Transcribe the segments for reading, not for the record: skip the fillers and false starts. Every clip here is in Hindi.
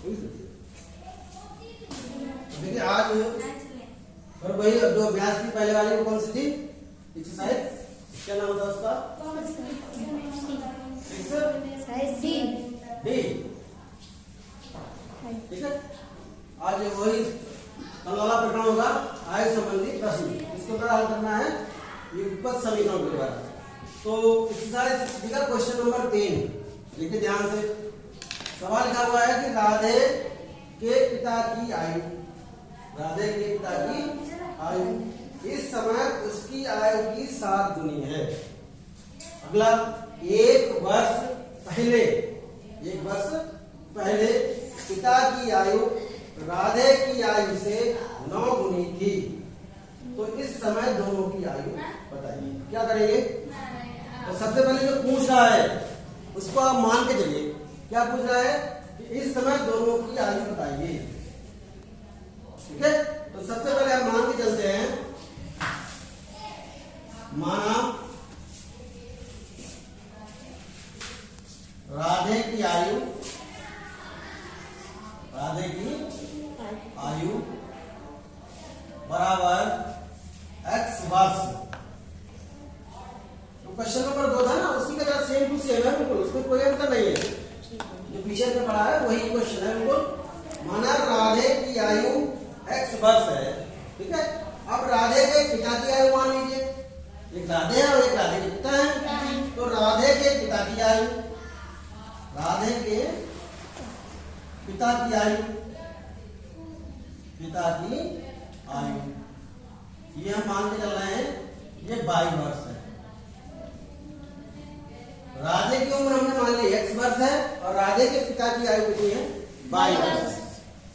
देखिए आज और वही जो अभ्यास की पहले वाली वो कौन सी थी एक्सरसाइज, क्या नाम था उसका? डी। ठीक है, आज वही कल वाला प्रकरण होगा आय संबंधी प्रश्न। इसको ऊपर हल करना है युगपत समीकरण के द्वारा। तो एक्सरसाइज फिगर क्वेश्चन नंबर 3 देखिए ध्यान से। सवाल लिखा हुआ है कि राधे के पिता की आयु, राधे के पिता की आयु इस समय उसकी आयु की 7 गुनी है। अगला, एक वर्ष पहले पिता की आयु राधे की आयु से 9 गुनी थी, तो इस समय दोनों की आयु बताइए। क्या करेंगे? तो सबसे पहले जो पूछ रहा है उसको आप मान के चलिए। क्या पूछ रहा है कि इस समय दोनों की आयु बताइए। ठीक है, तो सबसे पहले हम मान के चलते हैं। माना राधे की आयु बराबर x वर्ष। तो क्वेश्चन नंबर 2 था ना, उसी का तरह सेम टू सेम है बिल्कुल, उसमें कोई अंतर नहीं है। जो पीछे में पढ़ा है वही क्वेश्चन है बिल्कुल। माना राधे की आयु x वर्ष है। ठीक है, अब राधे के पिता की आयु मान लीजिए, एक राधे है और एक राधे के पिता है। तो राधे के पिता की आयु, ये हम मान के चल रहे हैं, ये 22 वर्ष है। राधे की उम्र हमने मान ली x वर्ष है और राधे के पिता की आयु कितनी है? 22 वर्ष।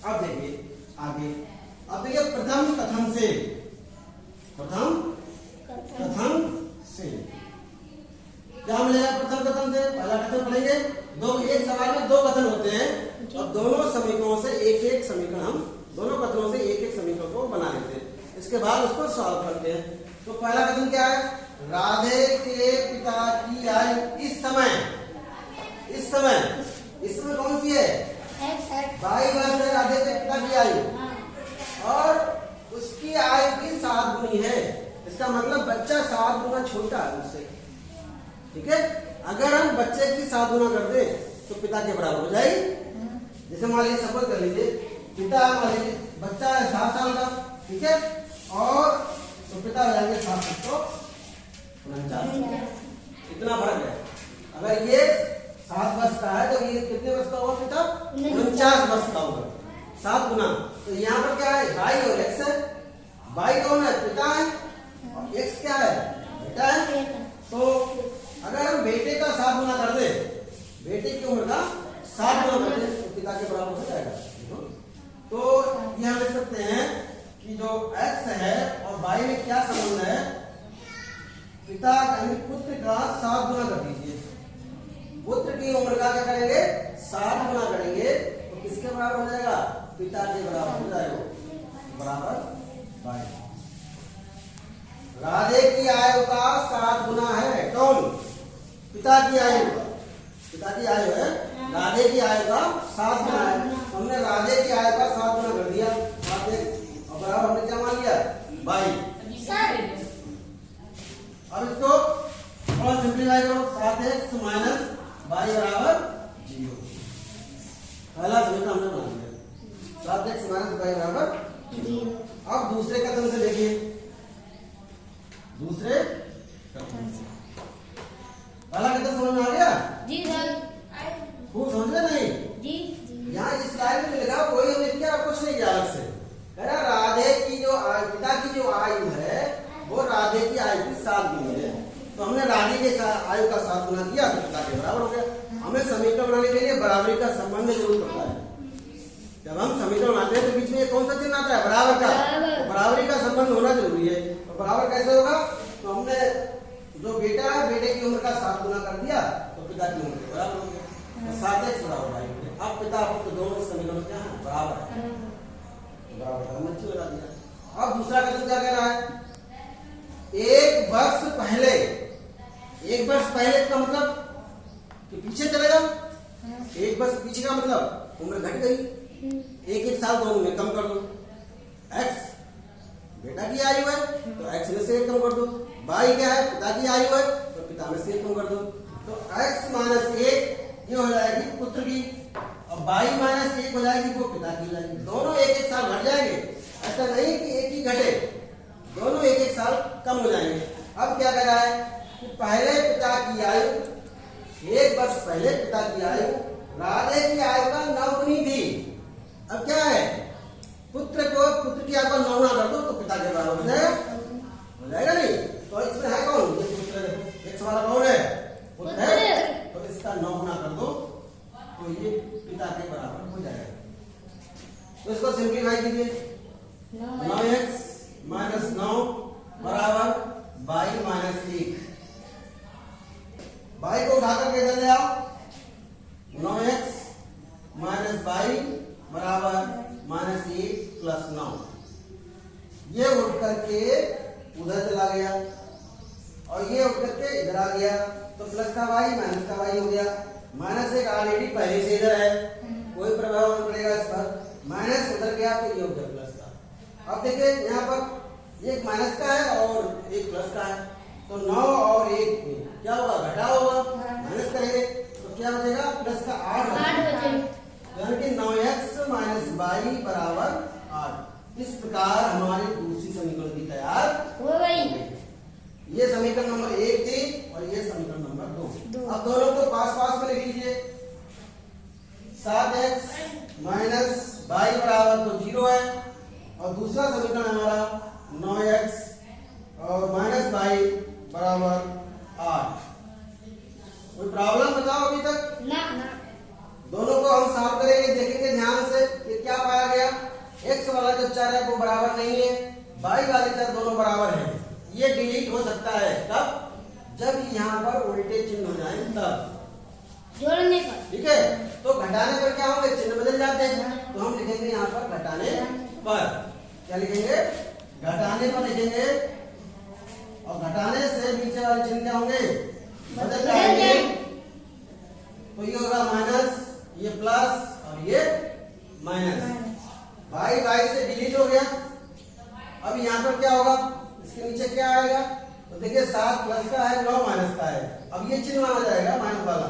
अब देखिए आगे, अब देखिए प्रथम कथन से क्या मिलेगा? प्रथम कथन से पहला कथन पढ़ेंगे। एक सवाल में 2 कथन होते हैं और दोनों समीकरणों से एक समीकरण, हम दोनों कथनों से एक समीकरण को बना लेते हैं। इसके बाद उसको सॉल्व करते हैं। तो पहला कथन क्या है? राधे के पिता की आयु इस समय कौन सी है? 22 वर्ष है राधे के पिता की आयु, और उसकी आयु की 7 गुनी है। इसका मतलब बच्चा 7 गुना छोटा है उससे। ठीक है, अगर हम बच्चे की 7 गुना कर दें तो पिता के बराबर हो जाएगी। जैसे मान लीजिए सपोज कर लीजिए पिता, मान लीजिए बच्चा है 7 साल का, ठीक है, और तो पिता हो जाएंगे 749। इतना फर्क है। अगर ये 7 वर्ष का है तो ये कितने वर्ष का होगा? पिता 49 वर्ष का होगा। 7 गुना, तो यहाँ पर क्या है? 22 और x है। 22 कौन है? पिता है, और x क्या है? बेटा है। तो अगर हम बेटे का 7 गुना कर दे, बेटे की उम्र का 7 गुना कर दे तो पिता के बराबर हो जाएगा। तो यह लिख सकते हैं कि जो x है और y में क्या संबंध है? पिता यानी पुत्र का 7 गुना कर दीजिए। पुत्र की उम्र का क्या करेंगे? 7 गुना करेंगे तो किसके बराबर हो जाएगा? पिता के बराबर हो जाएगा, बराबर 22। राधे की आयु का 7 गुना है कौन? पिता की आयु है। राधे की आयु का 7 गुना है। हमने राधे की आयु का 7 गुना कर दिया, और बराबर हमने क्या मान लिया? 22। अब इसको और सिंप्लीफाई करो, 7x - 22 बराबर 0। पहला समीकरण हमने बना लिया, 7x - 22 बराबर 0। अब दूसरे कथन से देखिए, पहला कथन समझ में आ गया? जी सर। खूब समझ में नहीं? जी। यहाँ इस स्लाइड में लिखा कोई हमने किया, कुछ नहीं किया अलग से। कह रहा राधे की जो पिता की जो आयु है वो राधे की आयु की 7 गुनी है। तो हमने राधे के आयु का 7 गुना किया तो पिता के बराबर हो गया। हमें समीकरण बनाने के लिए बराबरी का संबंध जरूर पड़ता है। जब हम समीकरण बनाते हैं तो बीच में कौन सा चिन्ह आता है? बराबर का। बराबरी का संबंध होना जरूरी है। तो बराबर कैसे होगा? तो हमने जो बेटा है बेटे की उम्र का 7 गुना कर दिया तो पिता की उम्र के बराबर हो गया। तो 7x बराबर 22। अब पिता पुत्र दोनों समीकरण क्या है? बराबर है, बराबर हम अच्छी बता दिया। अब दूसरा कथन क्या कह रहा है? 1 वर्ष पहले। 1 वर्ष पहले का मतलब कि पीछे चले जाओ। 1 वर्ष पीछे का मतलब उम्र घट गई, एक एक साल दोनों में कम कर दो। एक्स बेटा की आयु है तो एक्स में से एक कम कर दो, वाई क्या है पिता की आयु है तो पिता में से एक कम कर दो। तो एक्स माइनस एक ये हो जाएगी पुत्र की, और वाई माइनस एक हो जाएगी वो पिता की हो जाएगी। दोनों एक एक साल घट जाएंगे, ऐसा नहीं कि एक ही घटे, दोनों एक एक साल कम हो जाएंगे। अब क्या करा है कि पहले पिता की आयु, एक वर्ष पहले पिता की आयु राधे की आयु का 9 गुनी थी। अब क्या है पुत्र की आयु का 9 गुना कर दो तो पिता के बराबर हो जाएगा नहीं। तो इसमें है कौन, ये पुत्र एक्स वाला कौन है, पुत्र है, तो इसका 9 गुना कर दो तो ये पिता के बराबर हो जाएगा। तो इसको सिंप्लीफाई कीजिए, 9x माइनस 9 बराबर वाई माइनस 1। वाई को उठा करके इधर ले आओ, 9x माइनस वाई बराबर माइनस 1 प्लस 9। ये उठ करके उधर चला गया और ये उठ करके इधर आ गया, तो प्लस का वाई माइनस का वाई हो गया। माइनस एक ऑलरेडी पहले से इधर है, कोई प्रभाव नहीं पड़ेगा इस पर। माइनस उधर गया तो ये उधर प्लस का। अब देखिए यहाँ पर एक माइनस का है और एक प्लस का है, तो 9 और 1 में क्या होगा, घटा होगा, माइनस करेंगे तो क्या बचेगा, प्लस का 8 बचेगा, यानी कि 9x माइनस वाई बराबर 8। इस प्रकार हमारी दूसरी समीकरण भी तैयार हो गई। ये समीकरण नंबर 1 थी और ये समीकरण नंबर 2। अब दोनों को पास पास में लिख लीजिए, 7x माइनस वाई बराबर तो 0 है, और दूसरा समीकरण हमारा 9x और माइनस वाई बराबर 8। कोई प्रॉब्लम बताओ अभी तक? ना। दोनों को हम सॉल्व करेंगे, देखेंगे ध्यान से कि क्या पाया गया। x वाला जो चर है वो बराबर नहीं है, y वाले चर दोनों बराबर हैं। ये डिलीट हो सकता है कब, जब यहाँ पर उल्टे चिन्ह हो जाए तब, जोड़ने पर। ठीक है, तो घटाने पर क्या होंगे, चिन्ह बदल जाते हैं, तो हम लिखेंगे यहाँ पर घटाने पर। क्या लिखेंगे, घटाने पर लिखेंगे, और घटाने से नीचे वाले चिन्ह क्या होंगे, बदल जाएंगे। तो ये होगा माइनस, ये प्लस और ये माइनस। वाई वाई से डिलीट हो गया। अब यहाँ पर क्या होगा, इसके नीचे क्या आएगा, तो देखिए 7 प्लस का है, 9 माइनस का है। अब ये चिन्ह माना जाएगा माइनस वाला,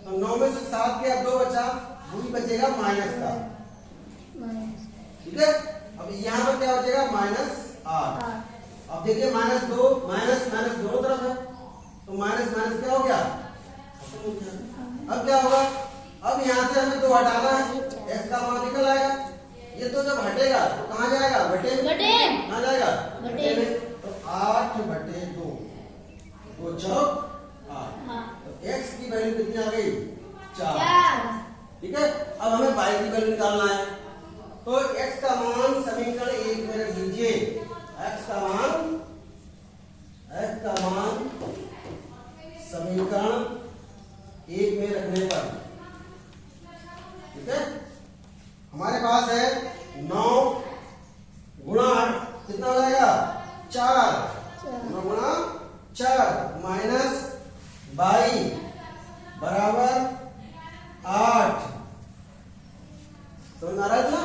तो 9 में से 7 गया, 2 बचा, वही बचेगा माइनस का, ठीक है। अब यहाँ पर क्या बचेगा, माइनस 8। अब देखिए माइनस 2 माइनस माइनस दोनों तरफ है, तो माइनस माइनस क्या हो गया। अब क्या होगा, अब यहाँ से हमें 2 हटाना है, x का मान निकल आएगा। ये तो जब हटेगा तो कहाँ जाएगा, बटे में, कहाँ जाएगा, बटे में। तो 8/2, 2 चौक 8। तो x की वैल्यू कितनी आ गई, 4, ठीक है। अब हमें y की वैल्यू निकालना है, तो x का मान समीकरण 1 में रख दीजिए। x का मान समीकरण 1 में रखने पर, ठीक है, हमारे पास है 9 गुणा 8 कितना हो जाएगा, 4। 9 गुणा 4 माइनस 22 बराबर 8। समझ आ रहा है ना।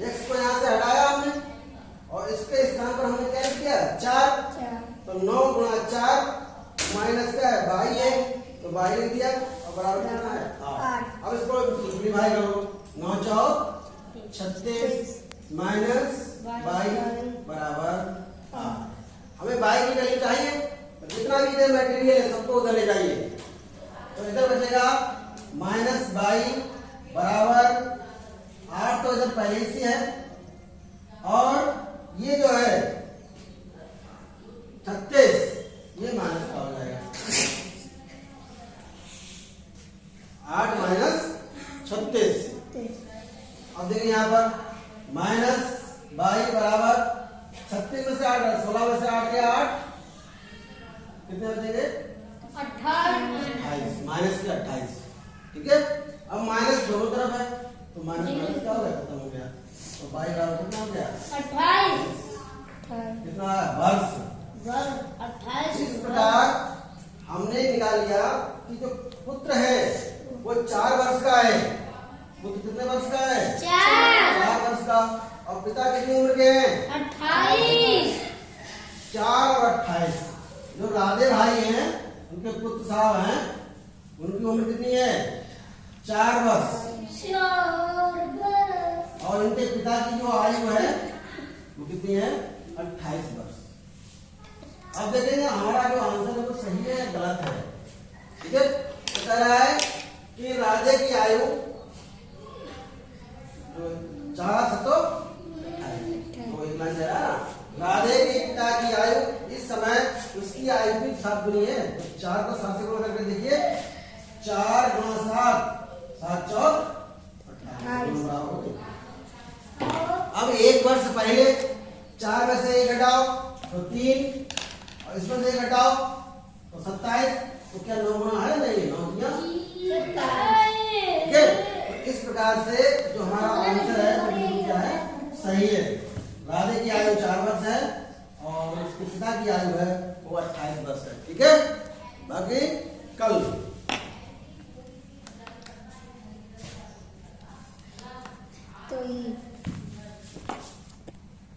x को यहाँ से हटाया हमने और इसके स्थान पर हमने क्या किया, 4। तो 9 गुणा 4 माइनस का है 22 है, तो 22 लिख दिया और बराबर कितना है 8। अब इसको सिंप्लीफाई करो, 9 चौक 36 माइनस 22 बराबर 8। हमें 22 की वैल्यू चाहिए, तो जितना भी इधर मटेरियल है सबको उधर ले जाइए। तो इधर बचेगा माइनस 22 बराबर 8, तो इधर पहले से है, और ये जो है 36 ये माइनस का हो जाएगा, 8 माइनस 36। अब देखिए यहाँ पर माइनस 22 बराबर 36 में से 8, 16 में से 8 गया 8, कितने बचेंगे, 28, माइनस के 28, ठीक है। अब माइनस दोनों तरफ है, तो माइनस माइनस क्या हो गया, खत्म हो गया। तो 22 बराबर कितना हो गया, 28, कितना वर्ष 28। इस प्रकार हमने निकाल लिया कि जो पुत्र है वो 4 वर्ष का है, कितने वर्ष का है? 4 वर्ष का। और पिता कितनी उम्र के हैं? 28 4 और 28। जो राधे भाई हैं उनके पुत्र साहब हैं, उनकी उम्र कितनी है? 4 वर्ष। और इनके पिता की जो आयु है वो कितनी है? 28 वर्ष। अब देखेंगे हमारा जो आंसर है वो सही है या गलत है। ठीक है, तो कह रहा है कि राधे की आयु 4 सतो 28। तो इतना ही है ना। राधे के पिता की आयु इस समय उसकी आयु भी 7 गुनी है। तो 4 को 7 से गुणा करके देखिए, 4 गुणा 7, 7 चौक 28। अब 1 वर्ष पहले 4 में से 1 घटाओ तो 3, और इसमें से 1 घटाओ तो 27। तो क्या 9 गुना है? नहीं, 9 दिया। ठीक है, तो इस प्रकार से जो हमारा आंसर है वो बिल्कुल क्या है? सही है। राधे की आयु 4 वर्ष है और उसके पिता की आयु है वो 28 वर्ष है। ठीक है, बाकी कल तो